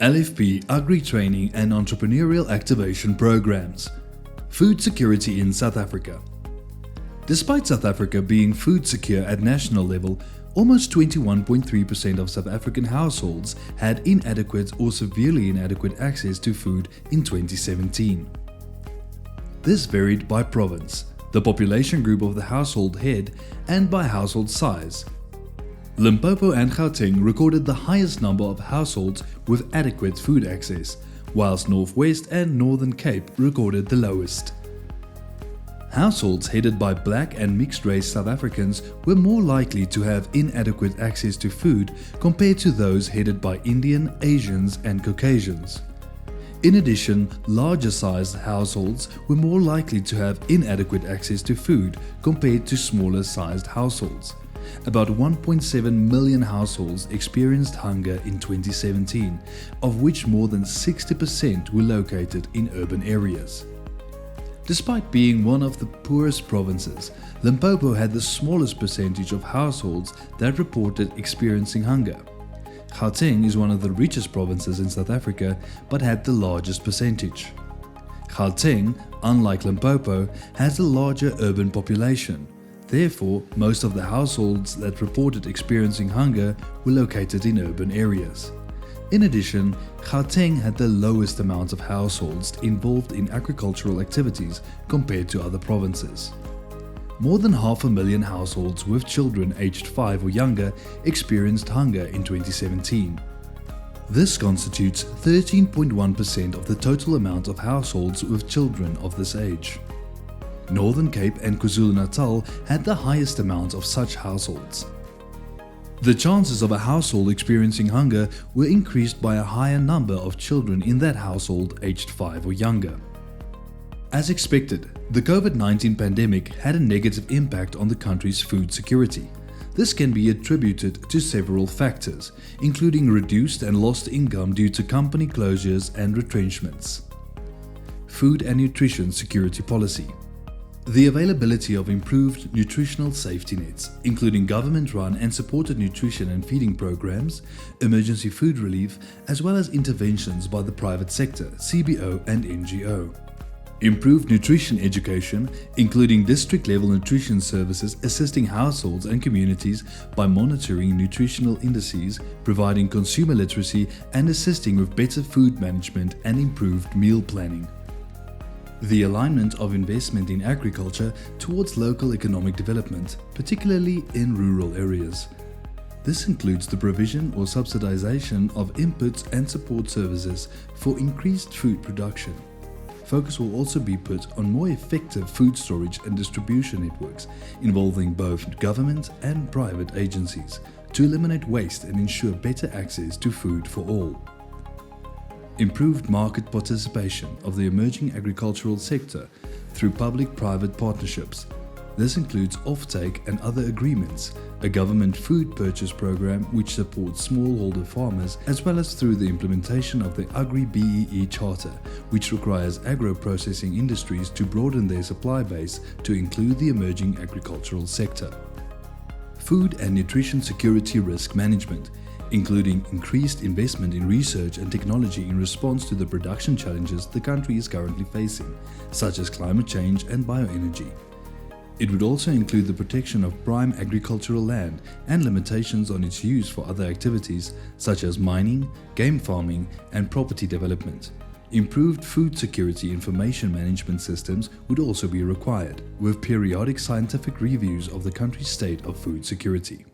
LFP Agri-Training and Entrepreneurial Activation Programs. Food security in South Africa. Despite South Africa being food secure at national level, almost 21.3% of South African households had inadequate or severely inadequate access to food in 2017. This varied by province, the population group of the household head, and by household size. Limpopo and Gauteng recorded the highest number of households with adequate food access, whilst Northwest and Northern Cape recorded the lowest. Households headed by black and mixed-race South Africans were more likely to have inadequate access to food compared to those headed by Indian, Asians and Caucasians. In addition, larger-sized households were more likely to have inadequate access to food compared to smaller-sized households. About 1.7 million households experienced hunger in 2017, of which more than 60% were located in urban areas. Despite being one of the poorest provinces, Limpopo had the smallest percentage of households that reported experiencing hunger. Gauteng is one of the richest provinces in South Africa but had the largest percentage. Gauteng, unlike Limpopo, has a larger urban population. Therefore, most of the households that reported experiencing hunger were located in urban areas. In addition, Gauteng had the lowest amount of households involved in agricultural activities compared to other provinces. More than 500,000 households with children aged 5 or younger experienced hunger in 2017. This constitutes 13.1% of the total amount of households with children of this age. Northern Cape and KwaZulu-Natal had the highest amount of such households. The chances of a household experiencing hunger were increased by a higher number of children in that household aged 5 or younger. As expected, the COVID-19 pandemic had a negative impact on the country's food security. This can be attributed to several factors, including reduced and lost income due to company closures and retrenchments. Food and nutrition security policy. The availability of improved nutritional safety nets, including government-run and supported nutrition and feeding programs, emergency food relief, as well as interventions by the private sector, CBO and NGO. Improved nutrition education, including district-level nutrition services assisting households and communities by monitoring nutritional indices, providing consumer literacy and assisting with better food management and improved meal planning. The alignment of investment in agriculture towards local economic development, particularly in rural areas. This includes the provision or subsidization of inputs and support services for increased food production. Focus will also be put on more effective food storage and distribution networks involving both government and private agencies to eliminate waste and ensure better access to food for all. Improved market participation of the emerging agricultural sector through public-private partnerships. This includes offtake and other agreements, a government food purchase program which supports smallholder farmers, as well as through the implementation of the Agri-BEE Charter, which requires agro-processing industries to broaden their supply base to include the emerging agricultural sector. Food and nutrition security risk management, including increased investment in research and technology in response to the production challenges the country is currently facing, such as climate change and bioenergy. It would also include the protection of prime agricultural land and limitations on its use for other activities such as mining, game farming, and property development. Improved food security information management systems would also be required, with periodic scientific reviews of the country's state of food security.